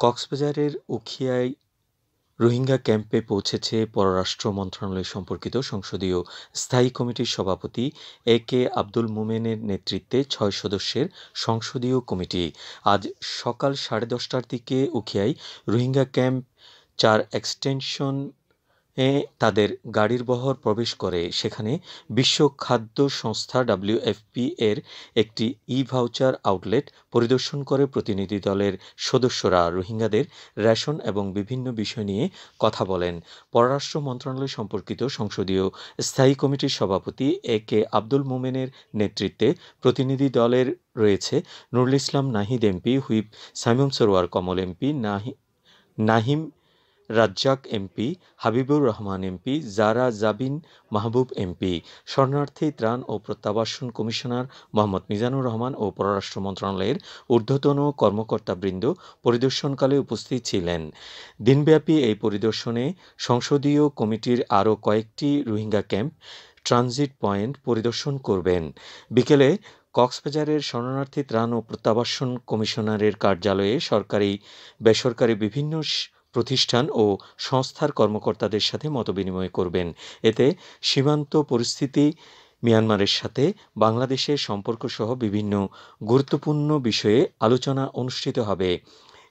কক্সবাজারের উখিয়ায় রোহিঙ্গা ক্যাম্পে পৌঁছেছে পররাষ্ট্র মন্ত্রণালয় সম্পর্কিত সংসদীয় স্থায়ী কমিটির সভাপতি এ.কে আব্দুল মোমেনের নেতৃত্বে ৬ সদস্যের সংসদীয় কমিটি আজ সকাল ১০:৩০টার দিকে উখিয়ায় রোহিঙ্গা ক্যাম্প ৪ এক্সটেনশনে তাদের গাড়ির বহর প্রবেশ করে। সেখানে বিশ্ব খাদ্য সংস্থা WFP এর একটি ই-ভাউচার আউটলেট পরিদর্শন করে প্রতিনিধি দলের সদস্যরা রোহিঙ্গাদের রেশন এবং বিভিন্ন বিষয় নিয়ে কথা বলেন। পররাষ্ট্র মন্ত্রণালয় সম্পর্কিত সংসদীয় স্থায়ী কমিটির সভাপতি এ.কে আব্দুল মোমেনের নেতৃত্বে প্রতিনিধি দলের রয়েছে Nurul Islam Nahid MP, whip Saimum Sarwar Kamal MP, Nahim Razzaq MP, Habibur Rahman MP, Zara Jabin Mahbub MP, শরণার্থী ত্রাণ ও প্রত্যাবাসন কমিশনার মোহাম্মদ মিজানুর রহমান ও পররাষ্ট্র মন্ত্রণালয়ের ঊর্ধ্বতন কর্মকর্তাবৃন্দ পরিদর্শনকালে উপস্থিত ছিলেন। দিনব্যাপী এই পরিদর্শনে সংসদীয় কমিটির আরও কয়েকটি রোহিঙ্গা ক্যাম্প ট্রানজিট পয়েন্ট পরিদর্শন করবেন। বিকেলে কক্সবাজারের শরণার্থী ত্রাণ ও প্রত্যাবাসন কমিশনারের কার্যালয়ে সরকারি বেসরকারি বিভিন্ন প্রতিষ্ঠান ও সংস্থার কর্মকর্তাদের সাথে মতবিনিময় করবেন। এতে সীমান্ত পরিস্থিতি, মিয়ানমারের সাথে বাংলাদেশের সম্পর্কসহ বিভিন্ন গুরুত্বপূর্ণ বিষয়ে আলোচনা অনুষ্ঠিত হবে।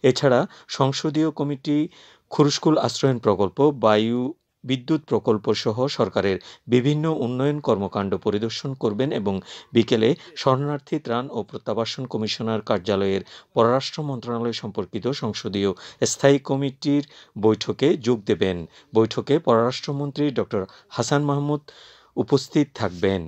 এছাড়া সংসদীয় কমিটি খুরুশকুল আশ্রয়ণ প্রকল্প, বিদ্যুৎ প্রকল্প সহ সরকারের বিভিন্ন উন্নয়ন কর্মকাণ্ড পরিদর্শন করবেন এবং বিকেলে শরণার্থী ত্রাণ ও প্রত্যাবাসন কমিশনার কার্যালয়ের পররাষ্ট্র মন্ত্রণালয় সম্পর্কিত সংসদীয় স্থায়ী কমিটির বৈঠকে যোগ দেবেন। বৈঠকে পররাষ্ট্রমন্ত্রী ড. হাসান মাহমুদ উপস্থিত থাকবেন।